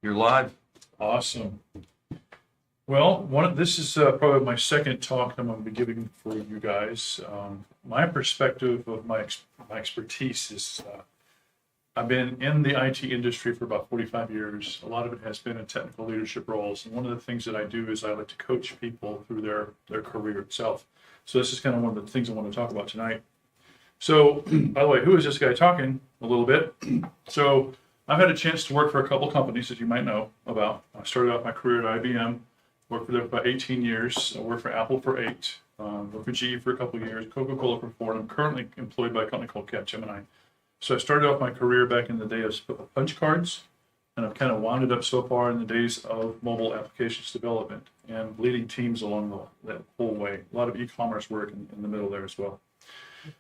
You're live. Awesome. Well, this is probably my second talk I'm going to be giving for you guys. My perspective of my expertise is I've been in the IT industry for about 45 years. A lot of it has been in technical leadership roles. And one of the things that I do is I like to coach people through their career itself. So this is kind of one of the things I want to talk about tonight. So, by the way, who is this guy talking a little bit? So I've had a chance to work for a couple companies that you might know about. I started out my career at IBM, worked for them for about 18 years. I worked for Apple for 8, worked for GE for a couple of years, Coca-Cola for 4, and I'm currently employed by a company called Capgemini. So I started off my career back in the day of punch cards, and I've kind of wound it up so far in the days of mobile applications development and leading teams along that whole way. A lot of e-commerce work in the middle there as well.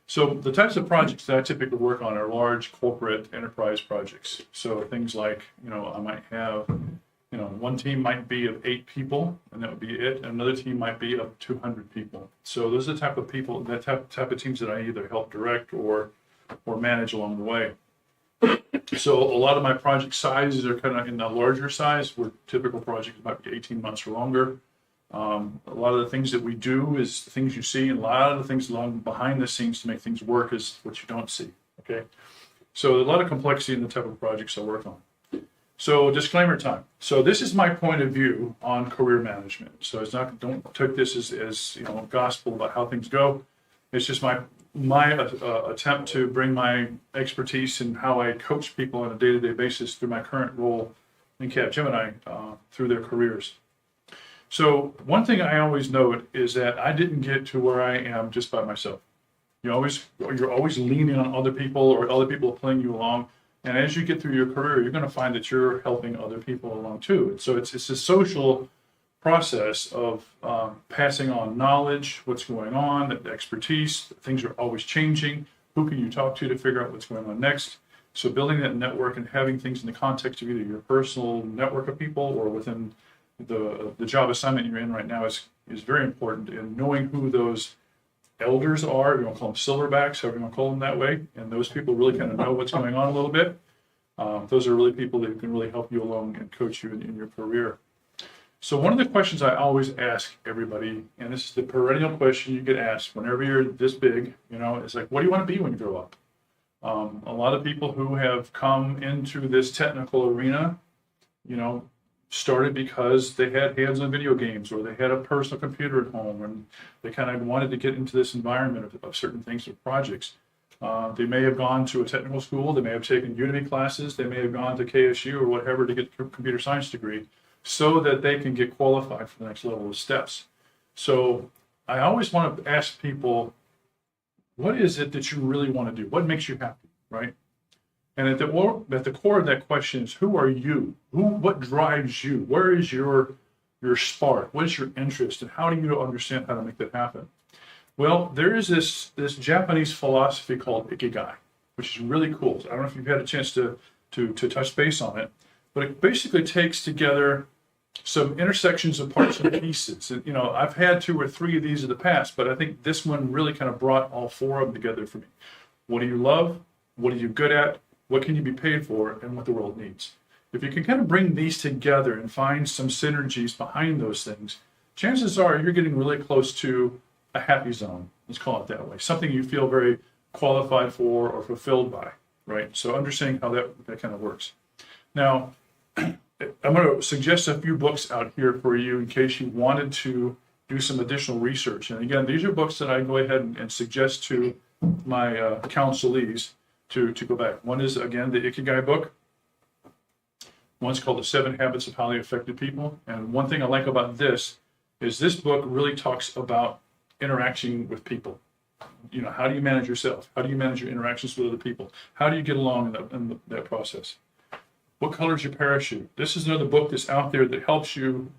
So the types of projects that I typically work on are large corporate enterprise projects. So things like, I might have, one team might be of 8 people, and that would be it. And another team might be of 200 people. So those are the type of people, that type of teams that I either help direct or manage along the way. So a lot of my project sizes are kind of in the larger size, where typical projects might be 18 months or longer. A lot of the things that we do is things you see, and a lot of the things along behind the scenes to make things work is what you don't see. Okay, so a lot of complexity in the type of projects I work on. So disclaimer time. So this is my point of view on career management. So it's not, don't take this as gospel about how things go. It's just my attempt to bring my expertise and how I coach people on a day-to-day basis through my current role in Capgemini through their careers. So one thing I always note is that I didn't get to where I am just by myself. You're always leaning on other people, or other people are pulling you along. And as you get through your career, you're going to find that you're helping other people along too. So it's a social process of passing on knowledge, what's going on, the expertise. Things are always changing. Who can you talk to figure out what's going on next? So building that network and having things in the context of either your personal network of people or within the job assignment you're in right now is very important, in knowing who those elders are. You want to call them silverbacks, however you want to call them that way. And those people really kind of know what's going on a little bit. Those are really people that can really help you along and coach you in your career. So one of the questions I always ask everybody, and this is the perennial question you get asked whenever you're this big, it's like, what do you want to be when you grow up? A lot of people who have come into this technical arena, started because they had hands on video games, or they had a personal computer at home, and they kind of wanted to get into this environment of certain things or projects. They may have gone to a technical school, they may have taken Udemy classes, they may have gone to KSU or whatever to get a computer science degree so that they can get qualified for the next level of steps. So I always want to ask people, what is it that you really want to do? What makes you happy, right? And at the core of that question is, who are you? What drives you? Where is your spark? What is your interest? And how do you understand how to make that happen? Well, there is this Japanese philosophy called Ikigai, which is really cool. I don't know if you've had a chance to touch base on it, but it basically takes together some intersections of parts and pieces. And, I've had 2 or 3 of these in the past, but I think this one really kind of brought all 4 of them together for me. What do you love? What are you good at? What can you be paid for, and what the world needs? If you can kind of bring these together and find some synergies behind those things, chances are you're getting really close to a happy zone. Let's call it that way. Something you feel very qualified for or fulfilled by, right? So understanding how that kind of works. Now, I'm going to suggest a few books out here for you in case you wanted to do some additional research. And again, these are books that I go ahead and suggest to my counselees to go back. One is, again, the Ikigai book. One's called The 7 Habits of Highly Effective People. And one thing I like about this is this book really talks about interaction with people. How do you manage yourself? How do you manage your interactions with other people? How do you get along in that process? What color is your parachute? This is another book that's out there that helps you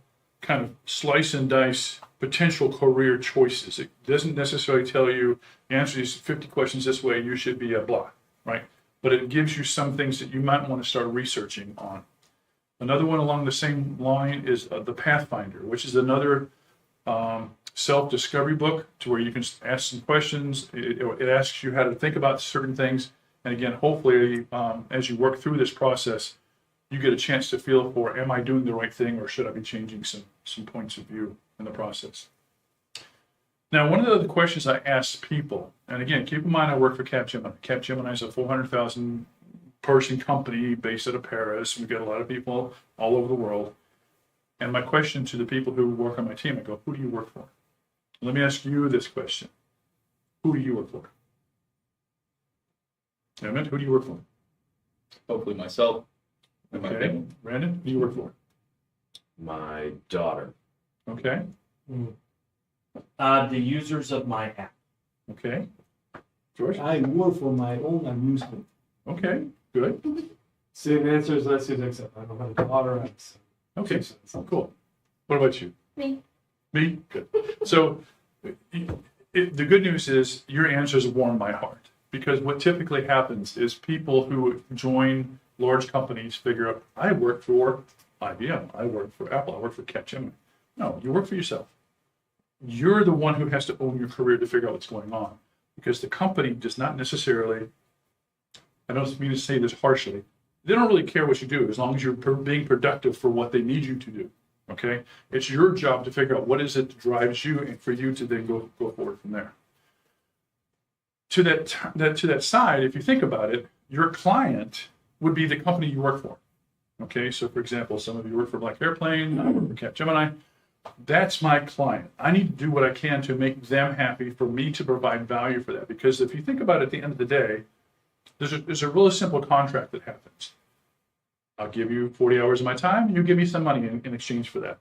kind of slice and dice potential career choices. It doesn't necessarily tell you, answer these 50 questions this way, you should be a blah, right? But it gives you some things that you might want to start researching on. Another one along the same line is The Pathfinder, which is another self-discovery book to where you can ask some questions. It asks you how to think about certain things. And again, hopefully, as you work through this process, you get a chance to feel for, am I doing the right thing or should I be changing some points of view in the process? Now, one of the other questions I ask people, and again, keep in mind I work for Capgemini. Capgemini is a 400,000 person company based out of Paris. We've got a lot of people all over the world. And my question to the people who work on my team, I go, who do you work for? Let me ask you this question. Who do you work for? Emmett, who do you work for? Hopefully myself and my Okay. family. Brandon, who do you work for? My daughter. Okay. The users of my app. Okay. George? I work for my own amusement. Okay. Good. Same answer as last year's except I don't have a daughter. I have Okay. Cool. What about you? Me. Me? Good. So the good news is your answers warm my heart, because what typically happens is people who join large companies figure out, I work for IBM, I work for Apple, I work for Capgemini. No, you work for yourself. You're the one who has to own your career to figure out what's going on, because the company does not necessarily, I don't mean to say this harshly, they don't really care what you do as long as you're being productive for what they need you to do. Okay, it's your job to figure out what is it that drives you, and for you to then go forward from there. To that side, if you think about it, your client would be the company you work for. Okay, so for example, some of you work for Black Airplane, I work for Capgemini. That's my client. I need to do what I can to make them happy, for me to provide value for that. Because if you think about it, at the end of the day, there's a really simple contract that happens. I'll give you 40 hours of my time. You give me some money in exchange for that,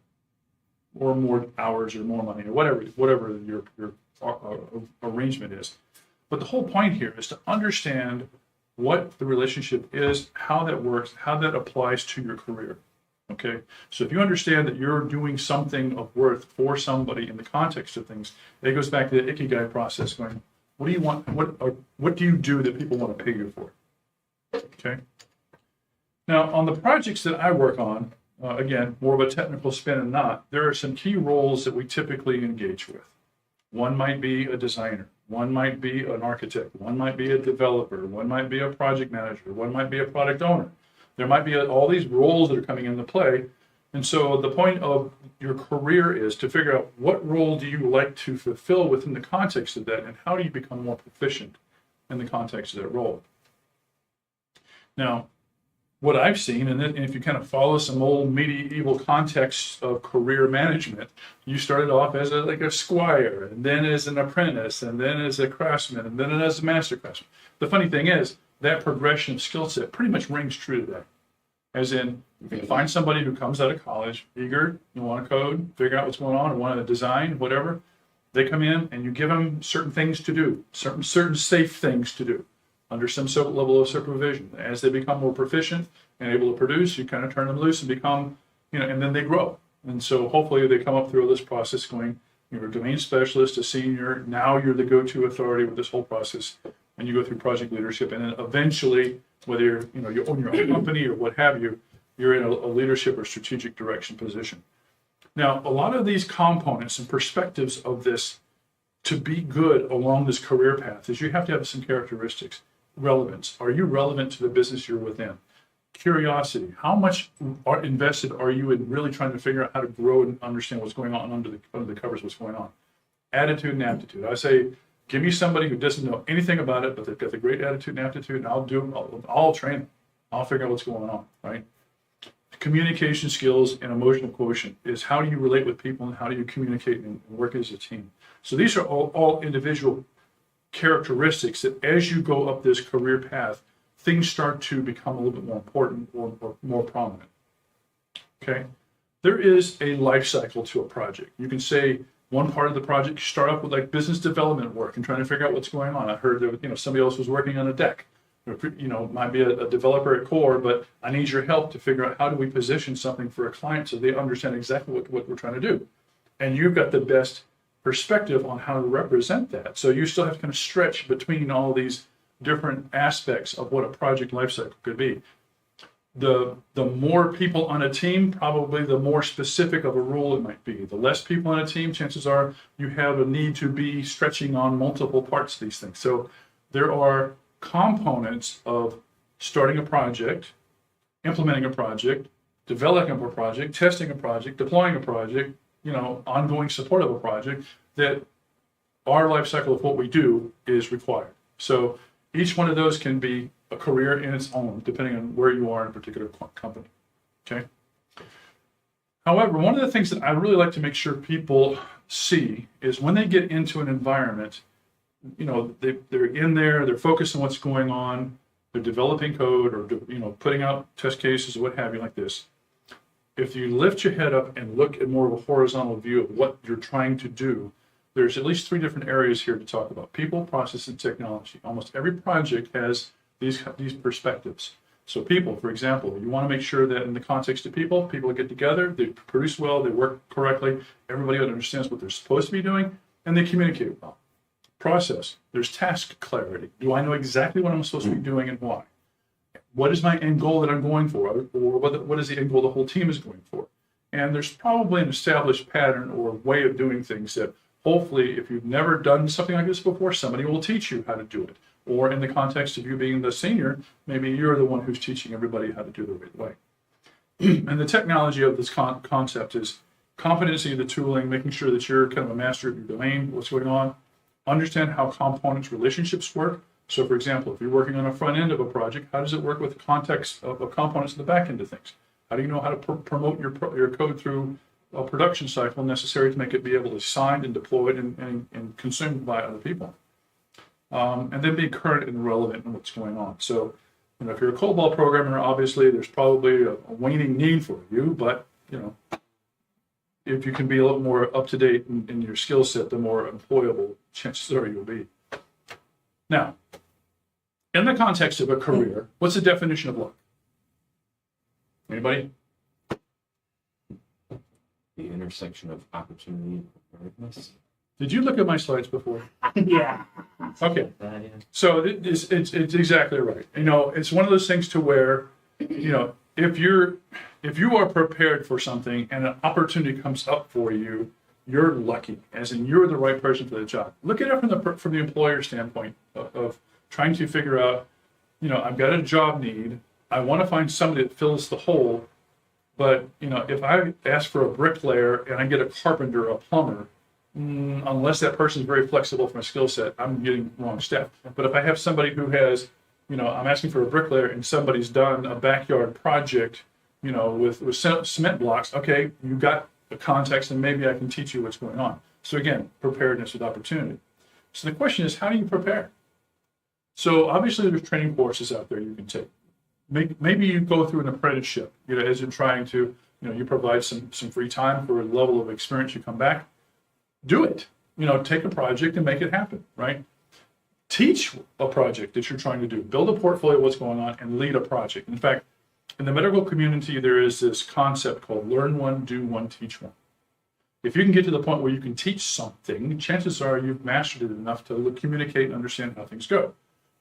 or more hours, or more money, or whatever your arrangement is. But the whole point here is to understand what the relationship is, how that works, how that applies to your career. Okay, so if you understand that you're doing something of worth for somebody in the context of things, it goes back to the Ikigai process. Going, what do you want? What do you do that people want to pay you for? Okay. Now, on the projects that I work on, again, more of a technical spin and not, there are some key roles that we typically engage with. One might be a designer. One might be an architect. One might be a developer. One might be a project manager. One might be a product owner. There might be all these roles that are coming into play. And so the point of your career is to figure out what role do you like to fulfill within the context of that, and how do you become more proficient in the context of that role. Now, what I've seen, and if you kind of follow some old medieval context of career management, you started off as like a squire, and then as an apprentice, and then as a craftsman, and then as a master craftsman. The funny thing is, that progression of skill set pretty much rings true today. As in, if you find somebody who comes out of college, eager, you want to code, figure out what's going on, or want to design, whatever, they come in and you give them certain things to do, certain safe things to do, under some sort of level of supervision. As they become more proficient and able to produce, you kind of turn them loose and become, and then they grow. And so hopefully they come up through this process going, you're a domain specialist, a senior, now you're the go-to authority with this whole process, and you go through project leadership, and then eventually, whether you own your own company or what have you, you're in a leadership or strategic direction position. Now, a lot of these components and perspectives of this, to be good along this career path, is you have to have some characteristics. Relevance. Are you relevant to the business you're within? Curiosity. How much invested are you in really trying to figure out how to grow and understand what's going on under the covers, what's going on? Attitude and aptitude. I say, give me somebody who doesn't know anything about it, but they've got the great attitude and aptitude, and I'll train them. I'll figure out what's going on, right? Communication skills and emotional quotient is how do you relate with people and how do you communicate and work as a team. So these are all individual characteristics that as you go up this career path, things start to become a little bit more important or more prominent. Okay? There is a life cycle to a project. You can say one part of the project, you start off with like business development work and trying to figure out what's going on. I heard that somebody else was working on a deck. Might be a developer at core, but I need your help to figure out how do we position something for a client so they understand exactly what we're trying to do. And you've got the best perspective on how to represent that. So you still have to kind of stretch between all these different aspects of what a project lifecycle could be. The more people on a team, probably the more specific of a role it might be. The less people on a team, chances are you have a need to be stretching on multiple parts of these things. So there are components of starting a project, implementing a project, developing a project, testing a project, deploying a project, ongoing support of a project, that our life cycle of what we do is required. So each one of those can be a career in its own, depending on where you are in a particular company. Okay. However, one of the things that I really like to make sure people see is when they get into an environment, they're in there, they're focused on what's going on, they're developing code or, putting out test cases or what have you like this. If you lift your head up and look at more of a horizontal view of what you're trying to do, there's at least 3 different areas here to talk about: people, process, and technology. Almost every project has these perspectives. So people, for example, you want to make sure that in the context of people get together, they produce well, they work correctly, everybody understands what they're supposed to be doing, and they communicate well. Process, there's task clarity. Do I know exactly what I'm supposed to be doing and why? What is my end goal that I'm going for? Or what is the end goal the whole team is going for? And there's probably an established pattern or way of doing things that hopefully, if you've never done something like this before, somebody will teach you how to do it. Or in the context of you being the senior, maybe you're the one who's teaching everybody how to do it the right way. And the technology of this concept is competency of the tooling, making sure that you're kind of a master of your domain, what's going on. Understand how components relationships work. So for example, if you're working on a front end of a project, how does it work with the context of components in the back end of things? How do you know how to promote your code through a production cycle necessary to make it be able to sign and deployed and consumed by other people? And then be current and relevant in what's going on. So, if you're a COBOL programmer, obviously there's probably a waning need for you, but, if you can be a little more up to date in your skill set, the more employable chances are you'll be. Now, in the context of a career, what's the definition of luck? Anybody? The intersection of opportunity and preparedness. Did you look at my slides before? Yeah. Okay. So it's exactly right. It's one of those things to where, if you are prepared for something and an opportunity comes up for you, you're lucky, as in you're the right person for the job. Look at it from the employer standpoint of trying to figure out, I've got a job need. I want to find somebody that fills the hole. But, if I ask for a bricklayer and I get a carpenter, a plumber, unless that person is very flexible from a skill set, I'm getting wrong staff. But if I have somebody who has, I'm asking for a bricklayer and somebody's done a backyard project, with cement blocks, okay, you got the context and maybe I can teach you what's going on. So again, preparedness with opportunity. So the question is, how do you prepare? So obviously there's training courses out there you can take. Maybe you go through an apprenticeship, as you're trying to, you provide some free time for a level of experience, you come back. Do it. Take a project and make it happen, right? Teach a project that you're trying to do. Build a portfolio of what's going on and lead a project. In fact, in the medical community, there is this concept called learn one, do one, teach one. If you can get to the point where you can teach something, chances are you've mastered it enough to communicate and understand how things go.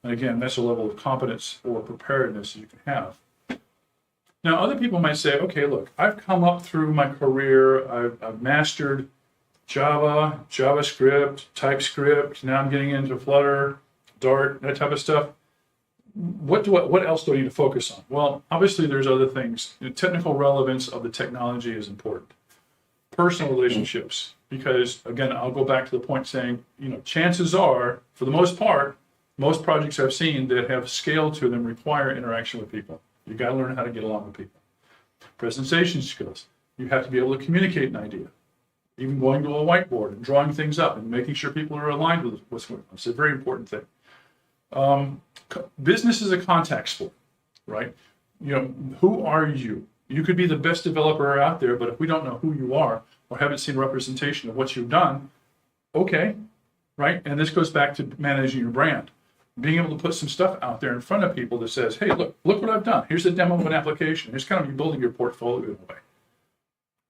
And again, that's a level of competence or preparedness you can have. Now, other people might say, okay, look, I've come up through my career, I've mastered Java, JavaScript, TypeScript. Now I'm getting into Flutter, Dart, that type of stuff. What else do I need to focus on? Well, obviously there's other things. The technical relevance of the technology is important. Personal relationships, because again, I'll go back to the point saying, chances are, for the most part, most projects I've seen that have scale to them require interaction with people. You got to learn how to get along with people. Presentation skills. You have to be able to communicate an idea. Even going to a whiteboard and drawing things up and making sure people are aligned with what's going on. It's a very important thing. Business is a contact sport, right? Who are you? You could be the best developer out there, but if we don't know who you are or haven't seen representation of what you've done, okay, right? And this goes back to managing your brand. Being able to put some stuff out there in front of people that says, hey, look what I've done. Here's a demo of an application. Here's kind of you building your portfolio in a way.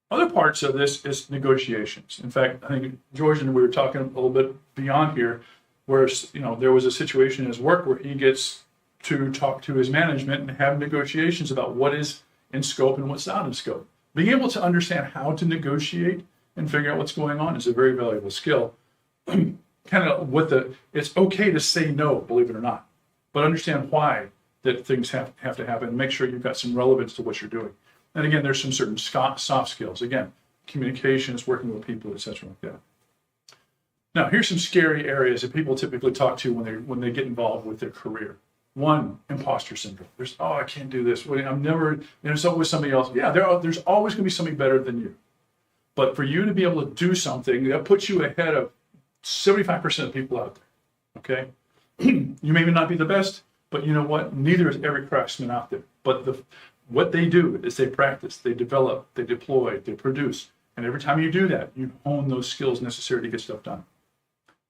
Other parts of this is negotiations. In fact, I think George and we were talking a little bit beyond here, where there was a situation in his work where he gets to talk to his management and have negotiations about what is in scope and what's not in scope. Being able to understand how to negotiate and figure out what's going on is a very valuable skill. It's okay to say no, believe it or not, but understand why that things have to happen, and make sure you've got some relevance to what you're doing. And again, there's some certain soft skills. Again, communications, working with people, etc. like that. Now, here's some scary areas that people typically talk to when they get involved with their career. One, imposter syndrome. There's, oh, I can't do this. I'm never, it's always somebody else. Yeah, there's always going to be somebody better than you. But for you to be able to do something, that puts you ahead of 75% of people out there. Okay? You may not be the best, but you know what? Neither is every craftsman out there. But what they do is they practice, they develop, they deploy, they produce. And every time you do that, you hone those skills necessary to get stuff done.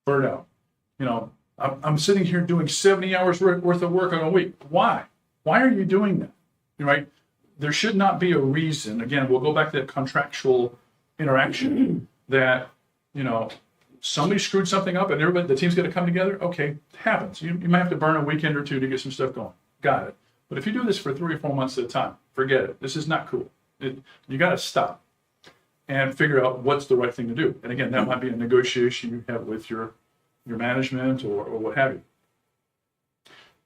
Burnout. You know, I'm sitting here doing 70 hours worth of work on a week. Why? Why are you doing that? Right? There should not be a reason. Again, we'll go back to that contractual interaction that, you know, somebody screwed something up and everybody, the team's going to come together. Okay, it happens. You might have to burn a weekend or two to get some stuff going. Got it. But if you do this for 3 or 4 months at a time, forget it. This is not cool. You got to stop and figure out what's the right thing to do. And again, that might be a negotiation you have with your management or what have you.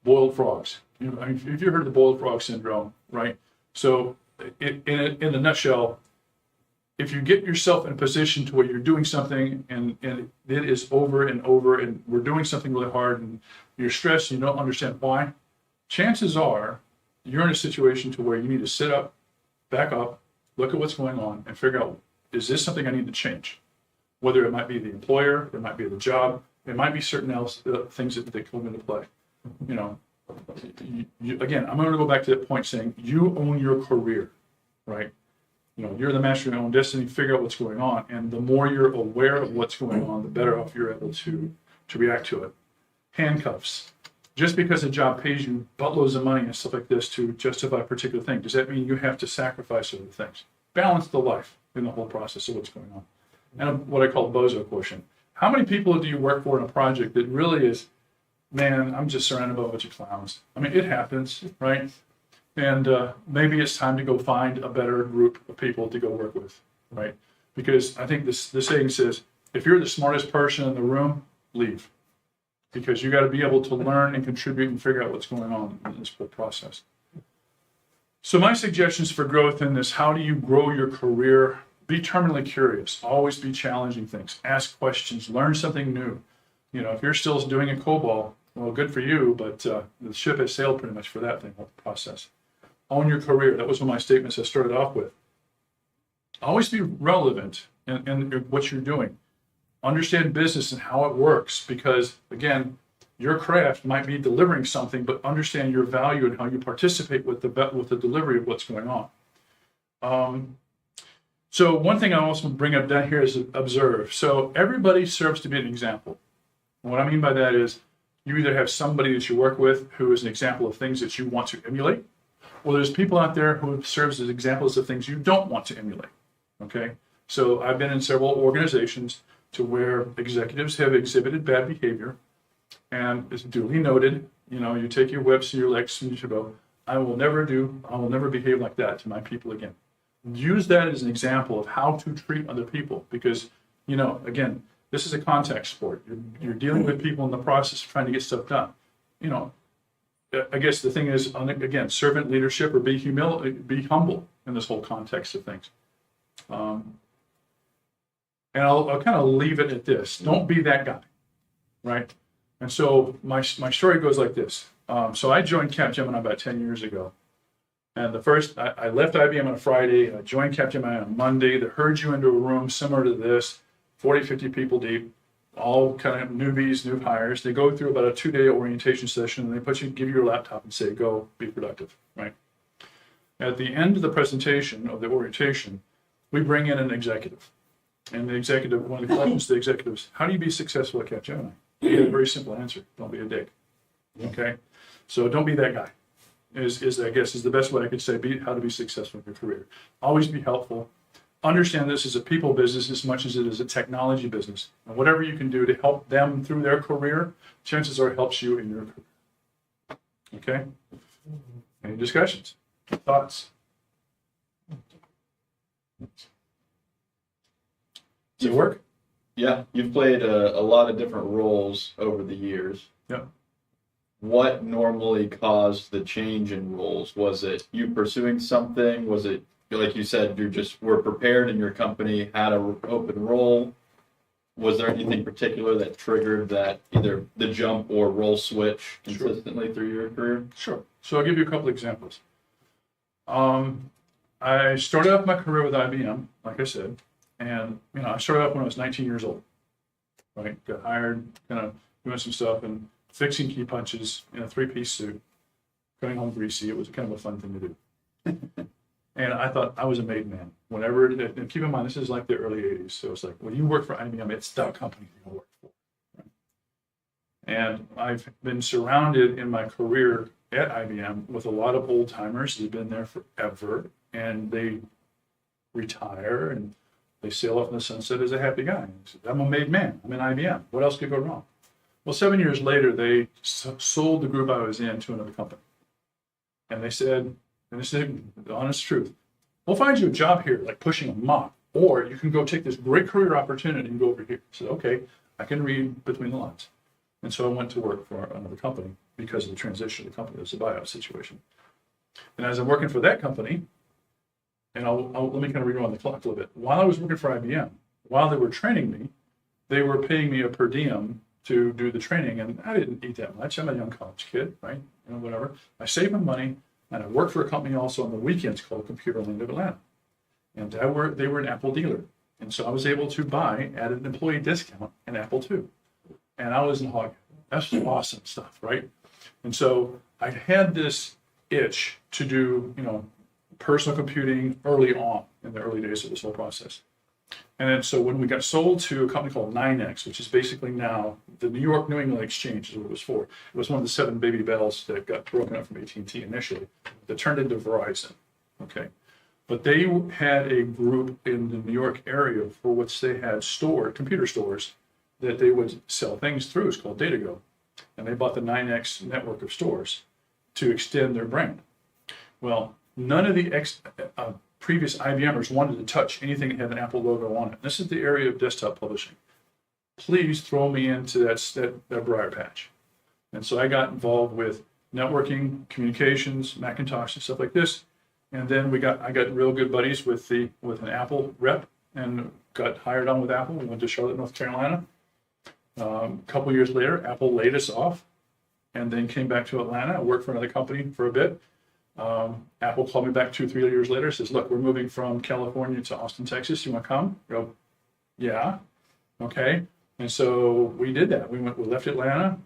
Boiled frogs. You know, I mean, if you heard of the boiled frog syndrome, right? So in a nutshell, if you get yourself in a position to where you're doing something and it is over and over and we're doing something really hard and you're stressed and you don't understand why, chances are you're in a situation to where you need to sit up, back up, look at what's going on and figure out, is this something I need to change? Whether it might be the employer, it might be the job, it might be certain things that come into play. You know, again, I'm going to go back to that point saying you own your career, right? You know, you're the master of your own destiny, figure out what's going on. And the more you're aware of what's going on, the better off you're able to react to it. Handcuffs. Just because a job pays you buttloads of money and stuff like this to justify a particular thing, does that mean you have to sacrifice other things? Balance the life in the whole process of what's going on. And what I call bozo quotient. How many people do you work for in a project that really is, man, I'm just surrounded by a bunch of clowns? I mean, it happens, right? And maybe it's time to go find a better group of people to go work with, right? Because I think the saying says, if you're the smartest person in the room, leave. Because you got to be able to learn and contribute and figure out what's going on in this whole process. So my suggestions for growth in this, how do you grow your career? Be terminally curious. Always be challenging things. Ask questions. Learn something new. You know, if you're still doing a COBOL, well, good for you, but the ship has sailed pretty much for that thing, whole process. Own your career. That was one of my statements I started off with. Always be relevant in what you're doing. Understand business and how it works because, again, your craft might be delivering something, but understand your value and how you participate with the delivery of what's going on. So one thing I also bring up down here is observe. So everybody serves to be an example. And what I mean by that is you either have somebody that you work with who is an example of things that you want to emulate, or there's people out there who serves as examples of things you don't want to emulate. Okay? So I've been in several organizations to where executives have exhibited bad behavior, and it's duly noted. You know, you take your whips and your legs and you go, I will never behave like that to my people again. Use that as an example of how to treat other people because, you know, again, this is a contact sport. You're dealing with people in the process of trying to get stuff done. You know, I guess the thing is, again, servant leadership or be humble in this whole context of things. And I'll kind of leave it at this. Don't be that guy, right? And so my story goes like this. So I joined Capgemini about 10 years ago. And I left IBM on a Friday. I joined Capgemini on a Monday. They herd you into a room similar to this, 40, 50 people deep, all kind of newbies, new hires. They go through about a 2-day orientation session, and they give you your laptop and say, go be productive, right? At the end of the presentation of the orientation, we bring in an executive. And the executive, one of the questions to the executives, how do you be successful at Capgemini? You get a very simple answer. Don't be a dick. Okay? So don't be that guy. I guess is the best way I could say how to be successful in your career. Always be helpful. Understand this is a people business as much as it is a technology business. And whatever you can do to help them through their career, chances are it helps you in your career. Okay? Any discussions? Thoughts? Does it work? Yeah, you've played a lot of different roles over the years. Yep. what normally caused the change in roles? Was it you pursuing something? Was it, like you said, you just were prepared and your company had an open role? Was there anything particular that triggered that, either the jump or role switch consistently through your career? Sure. So I'll give you a couple examples. I started off my career with IBM, like I said, and I started off when I was 19 years old. Right, got hired, kind of doing some stuff and fixing key punches in a three-piece suit, coming home greasy. It was kind of a fun thing to do. And I thought I was a made man. Whenever, and keep in mind, this is like the early 80s. So it's like, when you work for IBM, it's the company you're going to work for. Right? And I've been surrounded in my career at IBM with a lot of old timers who've been there forever, and they retire and they sail off in the sunset as a happy guy. I'm a made man. I'm in IBM. What else could go wrong? Well, 7 years later, they sold the group I was in to another company. And they said, and this is the honest truth, we'll find you a job here, like pushing a mop, or you can go take this great career opportunity and go over here. I said, okay, I can read between the lines. And so I went to work for another company because of the transition of the company. It was a buyout situation. And as I'm working for that company, and let me kind of rewind the clock a little bit. While I was working for IBM, while they were training me, they were paying me a per diem to do the training, and I didn't eat that much. I'm a young college kid, right? Whatever. I saved my money, and I worked for a company also on the weekends called Computer Land of Atlanta. And they were an Apple dealer. And so I was able to buy, at an employee discount, an Apple II. And I was in hog. That's awesome stuff, right? And so I had this itch to do, personal computing early on in the early days of this whole process. And then so when we got sold to a company called 9X, which is basically now the New England Exchange is what it was for. It was one of the 7 baby bells that got broken up from AT&T initially that turned into Verizon. Okay. But they had a group in the New York area for which they had computer stores that they would sell things through. It's called DataGo. And they bought the 9X network of stores to extend their brand. Well, none of the previous IBMers wanted to touch anything that had an Apple logo on it. This is the area of desktop publishing. Please throw me into that briar patch. And so I got involved with networking, communications, Macintosh, and stuff like this. And then I got real good buddies with an Apple rep and got hired on with Apple. We went to Charlotte, North Carolina. A couple years later, Apple laid us off and then came back to Atlanta. I worked for another company for a bit. Apple called me back 2-3 years later, says, look, we're moving from California to Austin, Texas. You want to come? I go, yeah. Okay. And so we did that. We left Atlanta,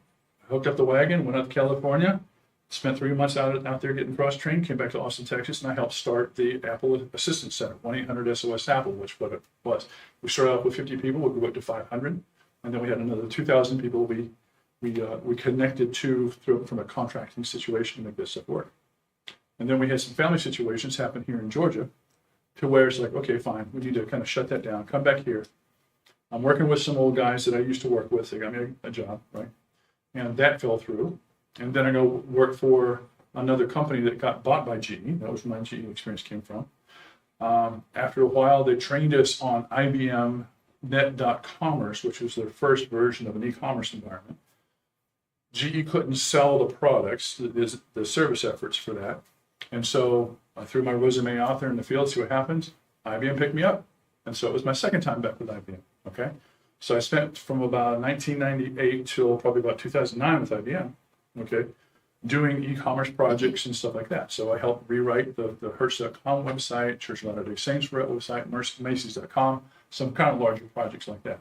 hooked up the wagon, went up to California, spent 3 months out there getting cross-trained, came back to Austin, Texas, and I helped start the Apple Assistance Center, 1-800-SOS-APPLE, which what it was. We started off with 50 people, we grew up to 500, and then we had another 2,000 people we connected to from a contracting situation to make this stuff work. And then we had some family situations happen here in Georgia to where it's like, okay, fine, we need to kind of shut that down, come back here. I'm working with some old guys that I used to work with. They got me a job, right? And that fell through. And then I go work for another company that got bought by GE. That was where my GE experience came from. After a while, they trained us on IBM Net.Commerce, which was their first version of an e-commerce environment. GE couldn't sell the products, the service efforts for that. And so I threw my resume out there in the field, see what happens. IBM picked me up. And so it was my second time back with IBM. Okay. So I spent from about 1998 till probably about 2009 with IBM. Okay. Doing e-commerce projects and stuff like that. So I helped rewrite the Hertz.com website, Church of Latter-day Saints website, Macy's.com, some kind of larger projects like that.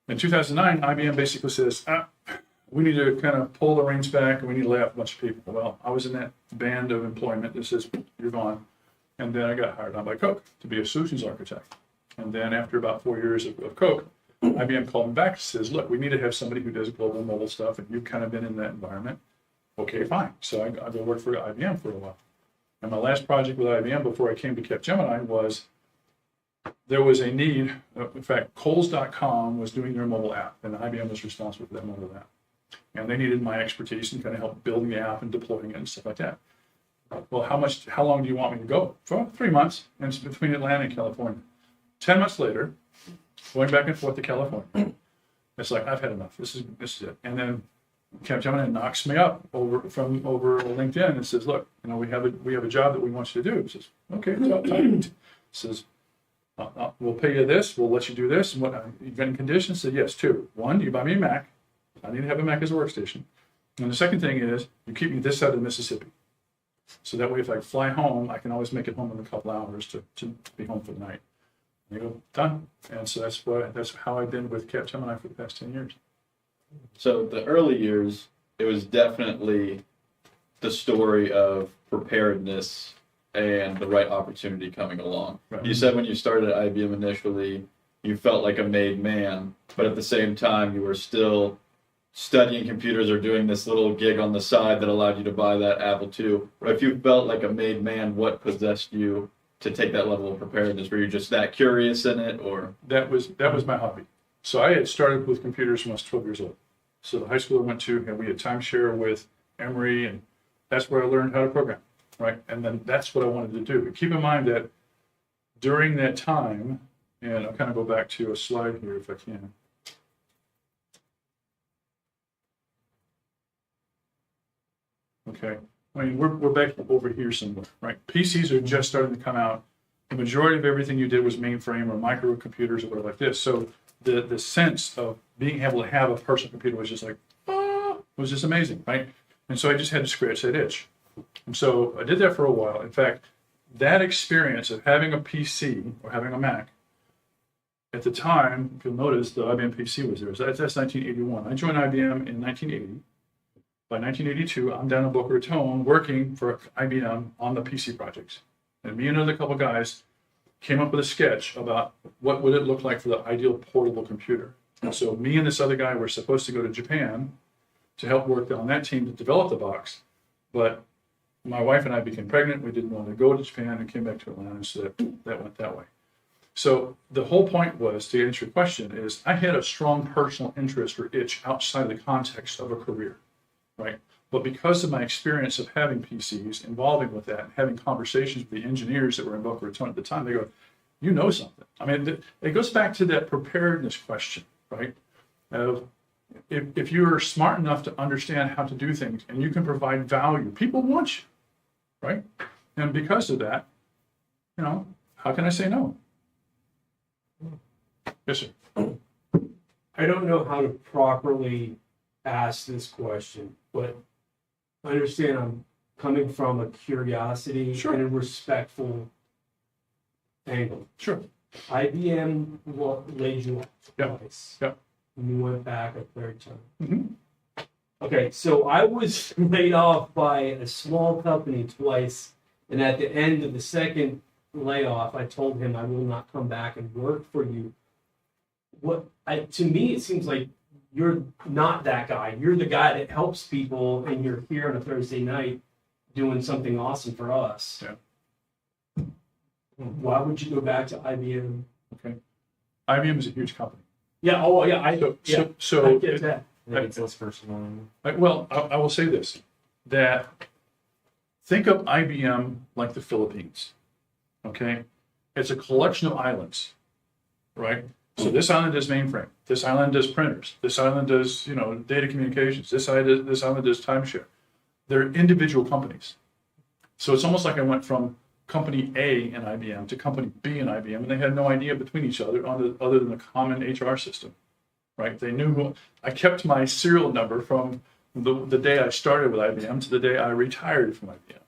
In 2009, IBM basically says, we need to kind of pull the reins back and we need to lay off a bunch of people. Well, I was in that band of employment that says, you're gone. And then I got hired on by Coke to be a solutions architect. And then after about 4 years of Coke, IBM called me back and says, look, we need to have somebody who does global mobile stuff, and you've kind of been in that environment. Okay, fine. So I go work for IBM for a while. And my last project with IBM before I came to Capgemini was there was a need. In fact, Kohl's.com was doing their mobile app, and IBM was responsible for that mobile app. And they needed my expertise in kind of help building the app and deploying it and stuff like that. Well, how long do you want me to go? For 3 months, and it's between Atlanta and California. 10 months later, going back and forth to California. It's like, I've had enough. This is it. And then Capgemini knocks me up over LinkedIn and says, look, we have a job that we want you to do. He says, okay, says, we'll pay you this, we'll let you do this, and what event conditions? Said yes, 2. 1, you buy me a Mac. I need to have a Mac as a workstation. And the second thing is you keep me this side of the Mississippi. So that way if I fly home, I can always make it home in a couple hours to be home for the night. And you go, done. And so that's how I've been with Capgemini for the past 10 years. So the early years, it was definitely the story of preparedness and the right opportunity coming along. Right. You said when you started at IBM initially, you felt like a made man, but at the same time, you were still studying computers or doing this little gig on the side that allowed you to buy that Apple II. But if you felt like a made man, what possessed you to take that level of preparedness? Were you just that curious in it, or? That was my hobby. So I had started with computers when I was 12 years old. So the high school I went to, and we had timeshare with Emory, and that's where I learned how to program, right? And then that's what I wanted to do. Keep in mind that during that time, and I'll kind of go back to a slide here if I can. Okay, I mean, we're back over here somewhere, right? PCs are just starting to come out. The majority of everything you did was mainframe or microcomputers or whatever like this. So the sense of being able to have a personal computer was just like, was just amazing, right? And so I just had to scratch that itch. And so I did that for a while. In fact, that experience of having a PC or having a Mac, at the time, if you'll notice, the IBM PC was there. So that's 1981. I joined IBM in 1980. By 1982, I'm down in Boca Raton working for IBM on the PC projects. And me and another couple guys came up with a sketch about what would it look like for the ideal portable computer. And so me and this other guy were supposed to go to Japan to help work on that team to develop the box. But my wife and I became pregnant. We didn't want to go to Japan and came back to Atlanta, so that went that way. So the whole point was, to answer your question, is I had a strong personal interest or itch outside the context of a career. Right. But because of my experience of having PCs, involving with that, and having conversations with the engineers that were in Boca Raton at the time, they go, you know something. I mean, it goes back to that preparedness question, right? If you're smart enough to understand how to do things and you can provide value, people want you, right? And because of that, how can I say no? Yes, sir. I don't know how to properly ask this question, but I understand I'm coming from a curiosity Sure. and a respectful angle. Sure. IBM laid you off Yep. twice. Yep. And you went back a third time. Mm-hmm. Okay, so I was laid off by a small company twice, and at the end of the second layoff, I told him I will not come back and work for you. To me, it seems like you're not that guy. You're the guy that helps people, and you're here on a Thursday night doing something awesome for us. Yeah. Why would you go back to IBM? Okay. IBM is a huge company. Yeah. Oh, yeah. I So get that. I think it's less personal. well, I will say this, that think of IBM like the Philippines, okay? It's a collection of islands, right? So this island does mainframe, this island does printers, this island does, data communications, this island does timeshare. They're individual companies. So it's almost like I went from company A in IBM to company B in IBM, and they had no idea between each other other than a common HR system, right? They knew I kept my serial number from the day I started with IBM to the day I retired from IBM.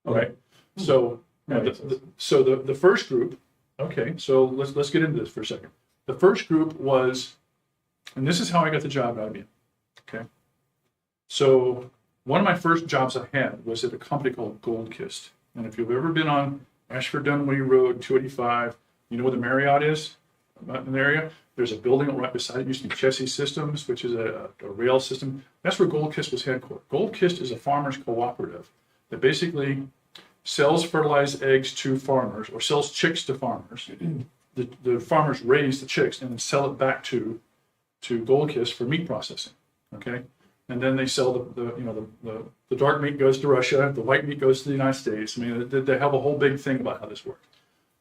Okay, so the first group. Okay, so let's get into this for a second. The first group was, and this is how I got the job at IBM. Okay, so one of my first jobs I had was at a company called Goldkist. And if you've ever been on Ashford Dunwoody Road, 285, you know where the Marriott is? In the area, there's a building right beside it. Used to be Chessie Systems, which is a rail system. That's where Goldkist was headquartered. Goldkist is a farmers cooperative that basically sells fertilized eggs to farmers or sells chicks to farmers. The farmers raise the chicks and then sell it back to Goldkist for meat processing. Okay, and then they sell the dark meat goes to Russia, the white meat goes to the United States. I mean, they have a whole big thing about how this works.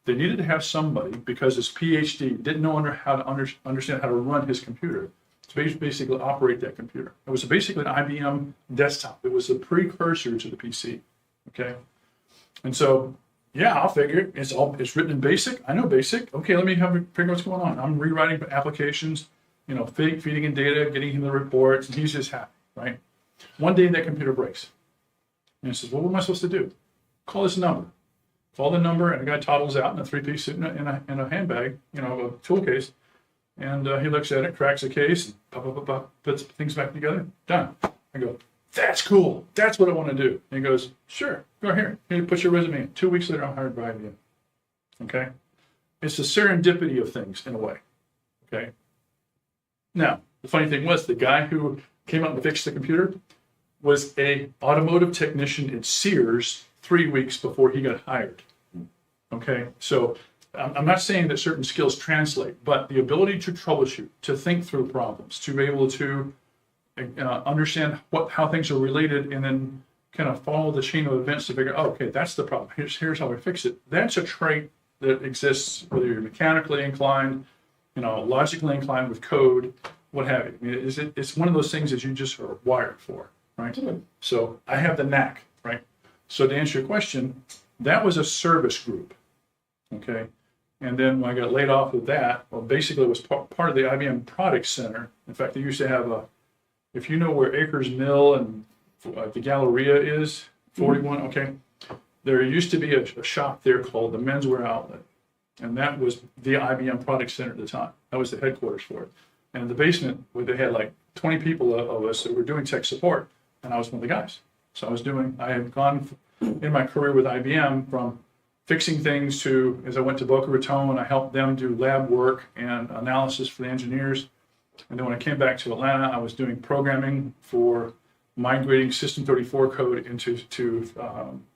They needed to have somebody, because his PhD didn't know how to understand how to run his computer, to basically operate that computer. It was basically an IBM desktop. It was a precursor to the PC. Okay, and so yeah, I'll figure it. It's written in BASIC. I know BASIC. Okay, let me figure what's going on. I'm rewriting applications, feeding in data, getting him the reports, and he's just happy, right? One day that computer breaks, and he says, "Well, what am I supposed to do? Call this number." Call the number, and the guy toddles out in a 3-piece suit in a handbag, a tool case, and he looks at it, cracks the case, and puts things back together. Done. I go, "That's cool. That's what I want to do." And he goes, "Sure, go here. Here, put your resume in." 2 weeks later, I'm hired by IBM. Okay? It's the serendipity of things in a way. Okay? Now, the funny thing was, the guy who came out and fixed the computer was a automotive technician at Sears 3 weeks before he got hired. Okay, so I'm not saying that certain skills translate, but the ability to troubleshoot, to think through problems, to be able to understand how things are related, and then kind of follow the chain of events to figure out, okay, that's the problem. Here's how we fix it. That's a trait that exists whether you're mechanically inclined, logically inclined with code, what have you. I mean, it's one of those things that you just are wired for, right? Mm-hmm. So I have the knack, right? So to answer your question, that was a service group, okay? And then when I got laid off of that, well, basically it was part of the IBM Product Center. In fact, they used to have if you know where Acres Mill and the Galleria is, 41, okay? There used to be a shop there called the Menswear Outlet. And that was the IBM Product Center at the time. That was the headquarters for it. And in the basement, where they had like 20 people of us that were doing tech support, and I was one of the guys. So I had gone in my career with IBM from fixing things to, as I went to Boca Raton, I helped them do lab work and analysis for the engineers. And then when I came back to Atlanta, I was doing programming for migrating System 34 code into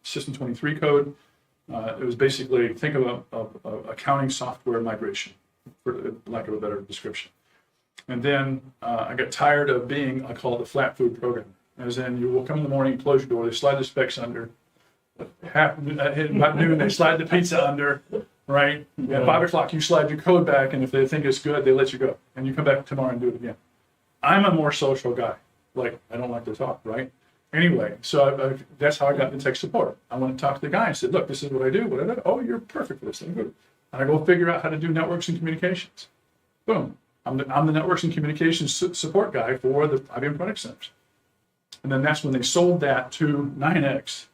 System 23 code. It was basically, think of a accounting software migration, for lack of a better description. And then I got tired of being, I call it the flat food programmer. As in, you will come in the morning, close your door, they slide the specs under. About noon, they slide the pizza under, right? At 5 o'clock, you slide your code back, and if they think it's good, they let you go. And you come back tomorrow and do it again. I'm a more social guy. Like, I don't like to talk, right? Anyway, so that's how I got into tech support. I went to talk to the guy and said, "Look, this is what I do. What I do. Oh, you're perfect for this thing." And I go figure out how to do networks and communications. Boom. I'm the networks and communications support guy for the IBM Product Centers. And then that's when they sold that to 9X.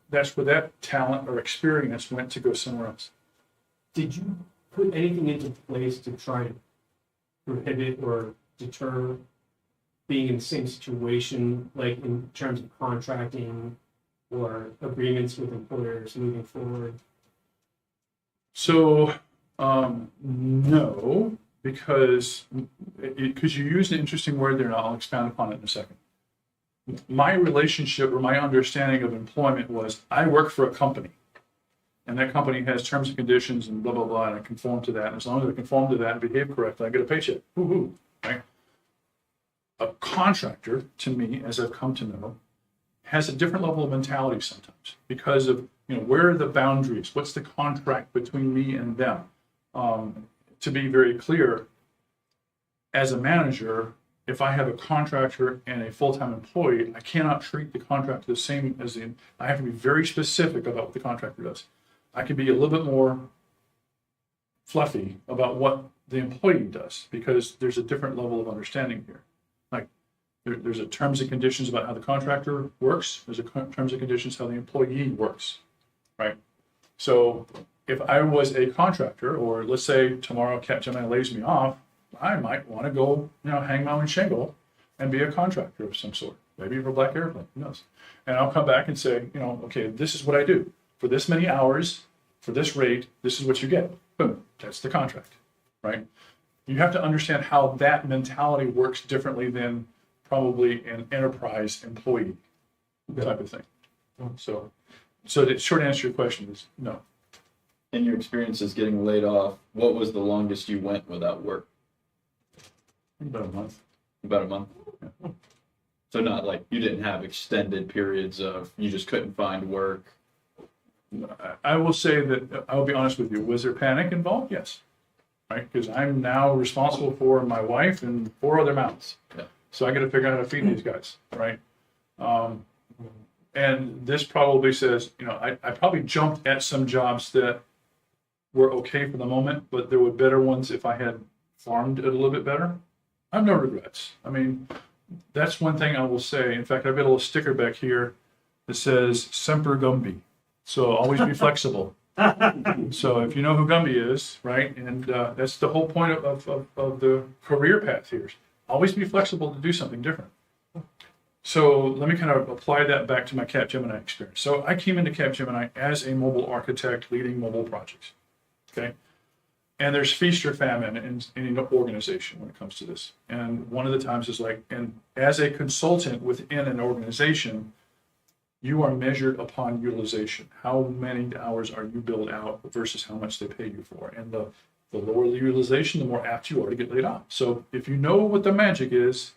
That's where that talent or experience went to go somewhere else. Did you put anything into place to try to prohibit or deter being in the same situation, like in terms of contracting or agreements with employers moving forward? So, no, because you used an interesting word there, and I'll expand upon it in a second. My relationship or my understanding of employment was I work for a company, and that company has terms and conditions and blah, blah, blah, and I conform to that. And as long as I conform to that and behave correctly, I get a paycheck. Woo-hoo, right? A contractor, to me, as I've come to know, has a different level of mentality sometimes because of, where are the boundaries? What's the contract between me and them? To be very clear, as a manager, if I have a contractor and a full-time employee, I cannot treat the contractor the same as I have to be very specific about what the contractor does. I can be a little bit more fluffy about what the employee does because there's a different level of understanding here. Like there's a terms and conditions about how the contractor works. There's a terms and conditions how the employee works, right? So if I was a contractor, or let's say tomorrow Capgemini lays me off, I might want to go, hang my own shingle and be a contractor of some sort, maybe for a Black Airplane, who knows? And I'll come back and say, okay, this is what I do. For this many hours, for this rate, this is what you get. Boom, that's the contract, right? You have to understand how that mentality works differently than probably an enterprise employee type of thing. So the short answer to your question is no. In your experiences getting laid off, what was the longest you went without work? About a month. About a month? Yeah. So not like you didn't have extended periods of you just couldn't find work? I will say that, I will be honest with you, was there panic involved? Yes. right? Because I'm now responsible for my wife and 4 other mouths. Yeah. So I got to figure out how to feed these guys, right? And this probably says, I probably jumped at some jobs that were okay for the moment, but there were better ones if I had farmed it a little bit better. I have no regrets. I mean, that's one thing I will say. In fact, I've got a little sticker back here that says Semper Gumby. So always be flexible. So if you know who Gumby is, right, and that's the whole point of the career path here. Always be flexible to do something different. So let me kind of apply that back to my Capgemini experience. So I came into Capgemini as a mobile architect leading mobile projects. Okay. And there's feast or famine in an organization when it comes to this. And one of the times is like, and as a consultant within an organization, you are measured upon utilization. How many hours are you billed out versus how much they pay you for? And the lower the utilization, the more apt you are to get laid off. So if you know what the magic is,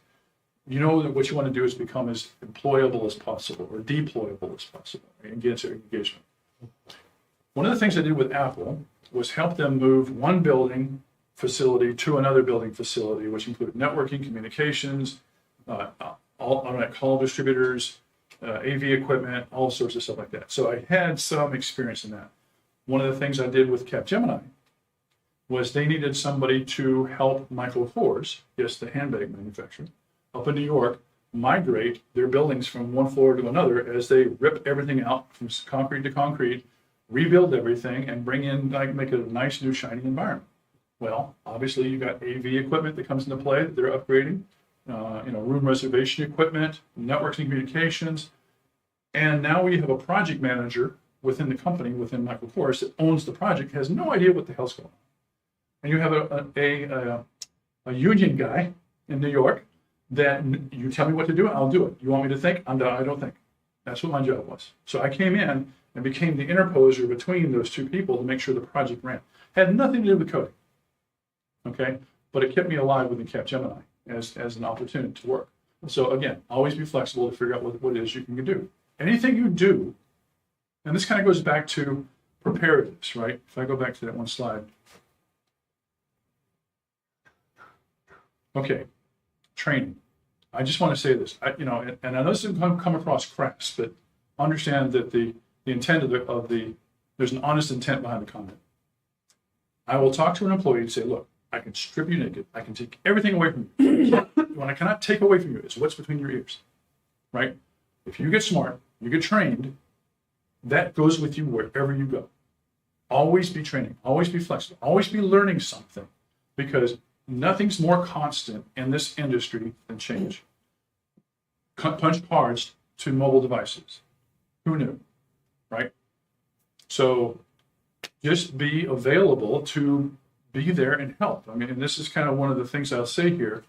you know that what you want to do is become as employable as possible or deployable as possible and get to engagement. One of the things I did with Apple was help them move one building facility to another building facility, which included networking, communications, automatic call distributors, AV equipment, all sorts of stuff like that. So I had some experience in that. One of the things I did with Capgemini was they needed somebody to help Michael Kors, yes, the handbag manufacturer, up in New York, migrate their buildings from one floor to another as they rip everything out from concrete to concrete, rebuild everything, and bring in, make it a nice, new, shiny environment. Well, obviously, you got AV equipment that comes into play that they're upgrading, room reservation equipment, networks and communications, and now we have a project manager within the company, within Michael Kors, that owns the project, has no idea what the hell's going on. And you have a union guy in New York that you tell me what to do, I'll do it. You want me to think? I don't think. That's what my job was. So I came in and became the interposer between those two people to make sure the project ran. Had nothing to do with coding, okay? But it kept me alive within Capgemini as an opportunity to work. So again, always be flexible to figure out what it is you can do. Anything you do, and this kind of goes back to preparedness, right? If I go back to that one slide. Okay, training. I just want to say this, and I know this is come across crass, but understand that the intent of the there's an honest intent behind the comment. I will talk to an employee and say, look, I can strip you naked. I can take everything away from you. What I cannot take away from you is what's between your ears, right? If you get smart, you get trained, that goes with you wherever you go. Always be training, always be flexible, always be learning something, because nothing's more constant in this industry than change. Punch cards to mobile devices. Who knew, right? So just be available to be there and help. I mean, and this is kind of one of the things I'll say here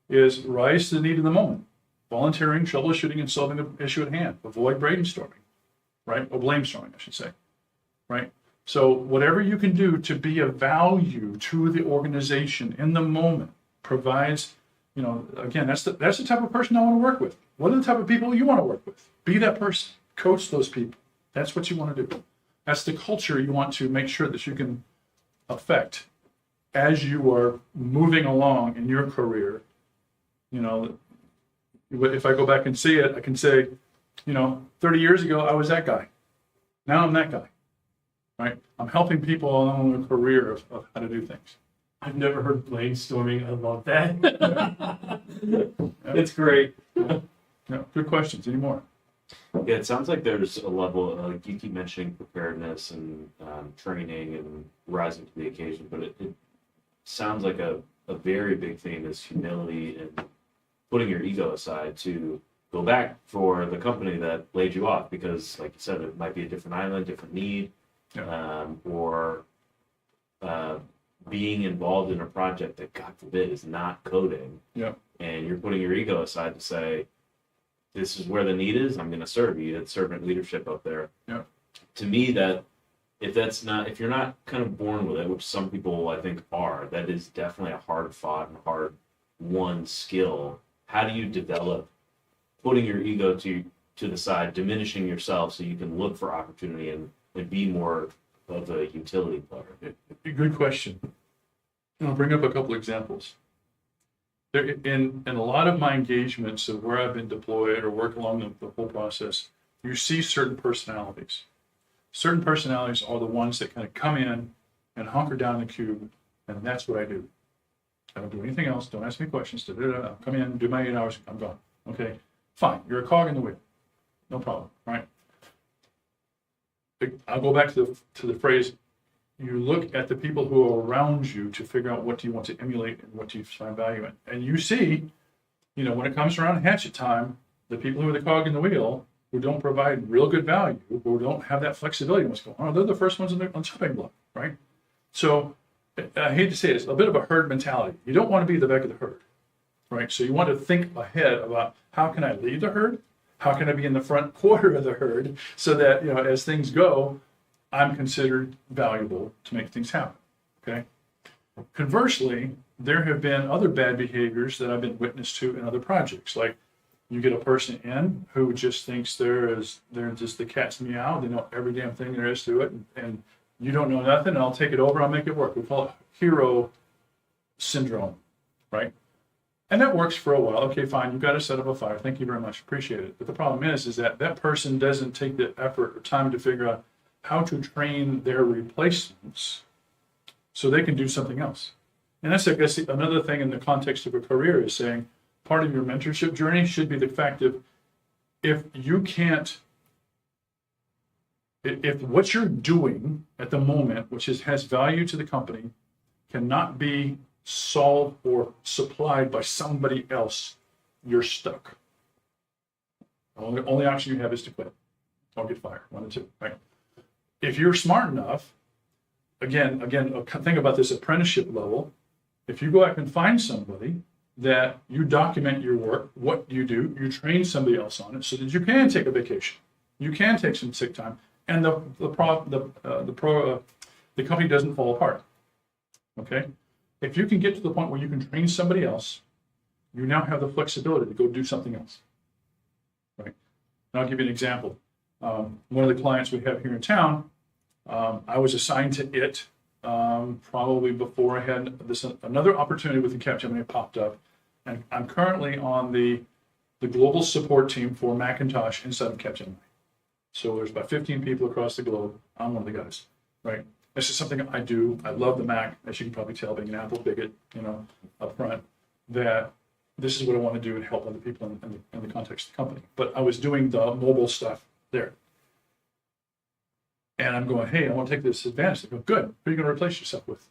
is rise to the need of the moment. Volunteering, troubleshooting, and solving the issue at hand. Avoid brainstorming, right? Or blamestorming, I should say, right? So whatever you can do to be of value to the organization in the moment provides, again, that's the type of person I want to work with. What are the type of people you want to work with? Be that person. Coach those people. That's what you want to do. That's the culture you want to make sure that you can affect as you are moving along in your career. If I go back and see it, I can say, 30 years ago, I was that guy. Now I'm that guy, right? I'm helping people along their career of how to do things. I've never heard brainstorming. I love that. It's great. Good questions. Any more? Yeah, it sounds like there's a level, like you keep mentioning preparedness and training and rising to the occasion, but it sounds like a very big theme is humility and putting your ego aside to go back for the company that laid you off, because like you said, it might be a different island, different need, or being involved in a project that, God forbid, is not coding. Yeah. And you're putting your ego aside to say, this is where the need is, I'm going to serve you. It's servant leadership up there. Yeah. To me, that if you're not kind of born with it, which some people I think are, that is definitely a hard fought and hard won skill. How do you develop putting your ego to the side, diminishing yourself so you can look for opportunity and be more of a utility player? Good question. I'll bring up a couple examples. There, in a lot of my engagements of where I've been deployed or work along the whole process, you see certain personalities. Certain personalities are the ones that kind of come in and hunker down in the cube, and that's what I do. I don't do anything else. Don't ask me questions. I'll come in, do my 8 hours, I'm gone. Okay, fine. You're a cog in the wheel. No problem, right? I'll go back to the phrase, you look at the people who are around you to figure out what do you want to emulate and what do you find value in. And you see, when it comes around hatchet time, the people who are the cog in the wheel, who don't provide real good value, who don't have that flexibility, what's going on, they're the first ones on the chopping block, right? So I hate to say it, it's a bit of a herd mentality. You don't want to be the back of the herd, right? So you want to think ahead about how can I lead the herd? How can I be in the front quarter of the herd so that, as things go, I'm considered valuable to make things happen, okay? Conversely, there have been other bad behaviors that I've been witness to in other projects. Like you get a person in who just thinks they're just the cat's meow. They know every damn thing there is to it, and you don't know nothing, and I'll take it over, I'll make it work. We call it hero syndrome, right? And that works for a while. Okay, fine, you've got to set up a fire. Thank you very much, appreciate it. But the problem is that person doesn't take the effort or time to figure out how to train their replacements so they can do something else. And that's, I guess, another thing in the context of a career is saying part of your mentorship journey should be the fact of if what you're doing at the moment, which has value to the company, cannot be solved or supplied by somebody else, you're stuck. The only option you have is to quit or get fired, one of the two, right? If you're smart enough, again, think about this apprenticeship level. If you go out and find somebody that you document your work, what you do, you train somebody else on it so that you can take a vacation, you can take some sick time, and the company doesn't fall apart. Okay, if you can get to the point where you can train somebody else, you now have the flexibility to go do something else. Right. And I'll give you an example. One of the clients we have here in town, I was assigned to it probably before I had another opportunity with the Capgemini popped up, and I'm currently on the global support team for Macintosh inside of Capgemini. So there's about 15 people across the globe. I'm one of the guys, right? This is something I do. I love the Mac, as you can probably tell, being an Apple bigot, up front, that this is what I want to do and help other people in the context of the company. But I was doing the mobile stuff there. And I'm going, hey, I want to take this advantage. They go, good. Who are you going to replace yourself with?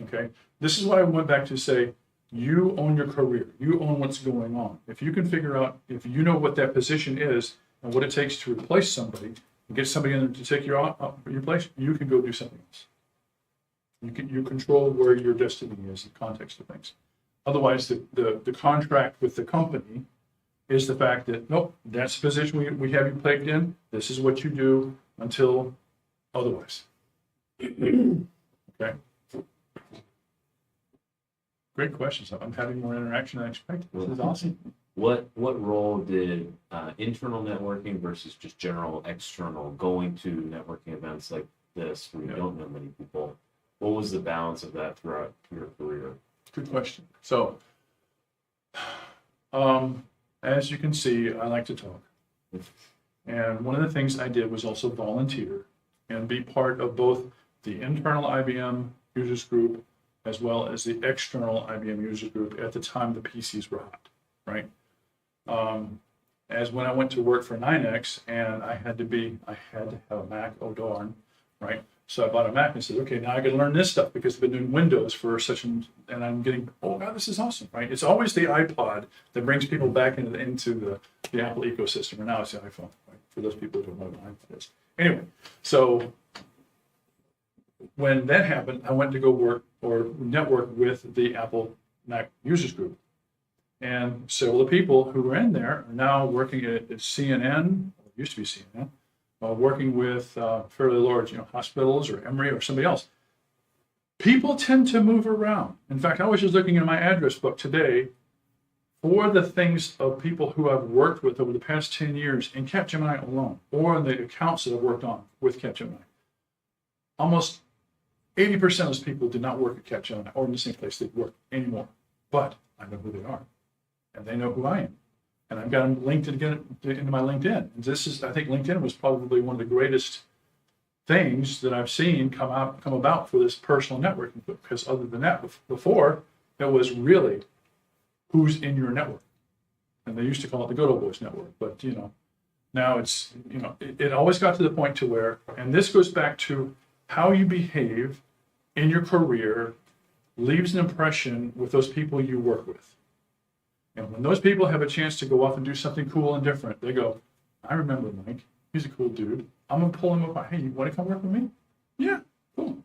Okay. This is why I went back to say, you own your career. You own what's going on. If you can figure out, if you know what that position is and what it takes to replace somebody and get somebody in there to take your place, you can go do something else. You control where your destiny is in the context of things. Otherwise, the contract with the company is the fact that, nope, that's the position we have you plugged in. This is what you do until otherwise. Okay. Great questions. I'm having more interaction than I expected. This is awesome. What role did internal networking versus just general external going to networking events like this where you don't know many people? What was the balance of that throughout your career? Good question. So, as you can see, I like to talk. And one of the things I did was also volunteer and be part of both the internal IBM users group as well as the external IBM users group at the time the PCs were hot, right? As when I went to work for 9X and I had to have a Mac, oh darn, right? So I bought a Mac and said, okay, now I got to learn this stuff because I've been doing Windows for and I'm getting, oh God, this is awesome, right? It's always the iPod that brings people back into the Apple ecosystem, and now it's the iPhone, right? For those people who don't know what an iPod is. Anyway, so when that happened, I went to go work or network with the Apple Mac users group. And several of the people who were in there are now working at CNN, it used to be CNN, working with fairly large hospitals or Emory or somebody else. People tend to move around. In fact, I was just looking in my address book today for the things of people who I've worked with over the past 10 years in Capgemini alone, or in the accounts that I've worked on with Capgemini. Almost 80% of those people did not work at Capgemini or in the same place they work anymore. But I know who they are, and they know who I am. And I've got them linked into my LinkedIn. And I think LinkedIn was probably one of the greatest things that I've seen come about for this personal networking. Because other than that, before, it was really who's in your network. And they used to call it the Good Old Boys Network. But, now it's, it always got to the point to where, and this goes back to how you behave in your career leaves an impression with those people you work with. And when those people have a chance to go off and do something cool and different, they go, I remember Mike. He's a cool dude. I'm going to pull him up. Hey, you want to come work with me? Yeah, cool.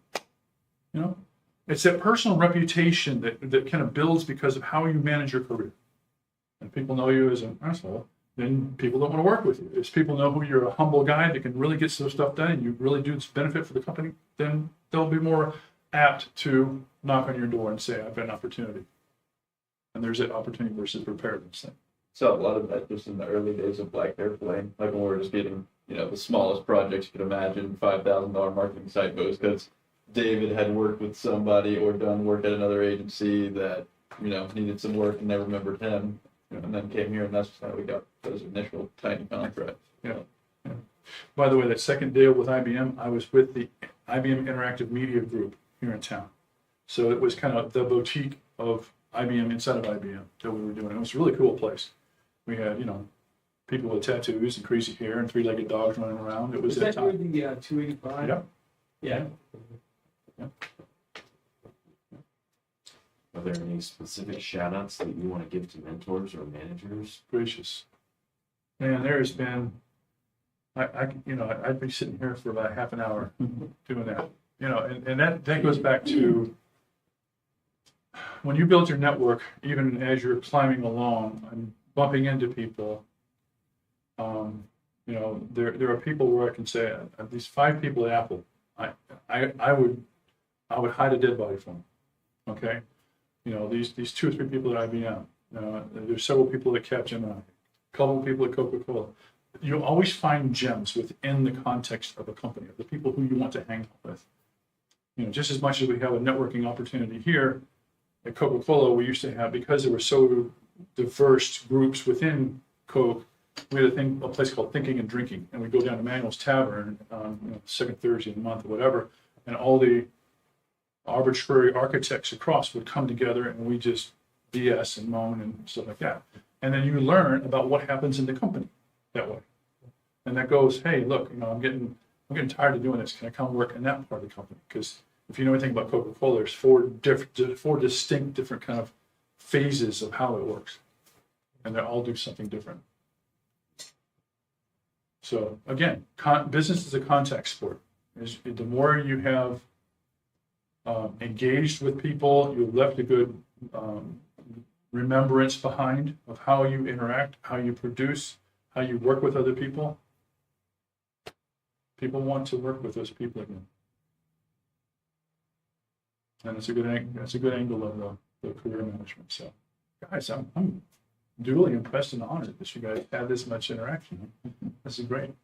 It's that personal reputation that kind of builds because of how you manage your career. And people know you as an asshole, then people don't want to work with you. If people know who you're a humble guy that can really get some stuff done and you really do this benefit for the company, then they'll be more apt to knock on your door and say, I've got an opportunity. And there's that opportunity versus preparedness thing. So a lot of that just in the early days of Black Airplane, like when we were just getting, the smallest projects you could imagine, $5,000 marketing site goes, because David had worked with somebody or done work at another agency that, needed some work and never remembered him, and then came here, and that's how we got those initial tiny contracts. Yeah. By the way, that second deal with IBM, I was with the IBM Interactive Media Group here in town. So it was kind of the boutique of IBM inside of IBM that we were doing. It was a really cool place. We had, people with tattoos and crazy hair and three-legged dogs running around. It was that that near time. the 285? Yeah. Yeah. Are there any specific shout outs that you want to give to mentors or managers? Gracious. Man, there has been, I'd be sitting here for about half an hour doing that. And that goes back to when you build your network, even as you're climbing along and bumping into people, there are people where I can say, these 5 people at Apple, I would hide a dead body from them. Okay, these 2 or 3 people at IBM. There's several people at Capgemini, a couple of people at Coca-Cola. You'll always find gems within the context of a company, of the people who you want to hang out with. Just as much as we have a networking opportunity here at Coca-Cola, we used to have, because there were so diverse groups within Coke, we had a place called Thinking and Drinking, and we'd go down to Manuel's Tavern on second Thursday of the month or whatever, and all the arbitrary architects across would come together and we just BS and moan and stuff like that. And then you learn about what happens in the company that way. And that goes, hey, look, I'm getting tired of doing this. Can I come work in that part of the company? Because if you know anything about Coca-Cola, there's 4 distinct different kind of phases of how it works. And they all do something different. So again, business is a contact sport. The more you have engaged with people, you've left a good remembrance behind of how you interact, how you produce, how you work with other people. People want to work with those people again. And it's a good angle of the career management. So, guys, I'm duly impressed and honored that you guys have this much interaction. This is great.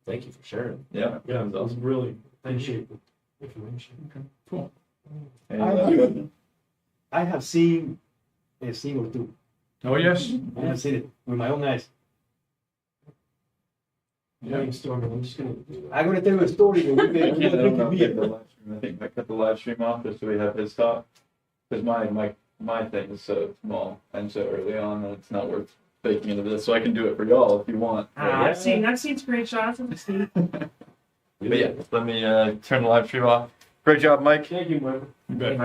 Thank you for sharing. Yeah, Yeah, that's I awesome. really appreciate the information. Okay, cool. I have seen a scene or two. Oh yes. I have seen it with my own eyes. Yeah. Brainstorming, I'm just gonna. I'm gonna tell you a story and we I can can't, I don't know drink if I a cut the live stream. I think I cut the live stream off just so we have his talk. Because my thing is so small and so early on that it's not worth baking into this. So I can do it for y'all if you want. I've seen screenshots of the scene. But yeah, let me turn the live stream off. Great job, Mike. Thank you, Michael. You bet.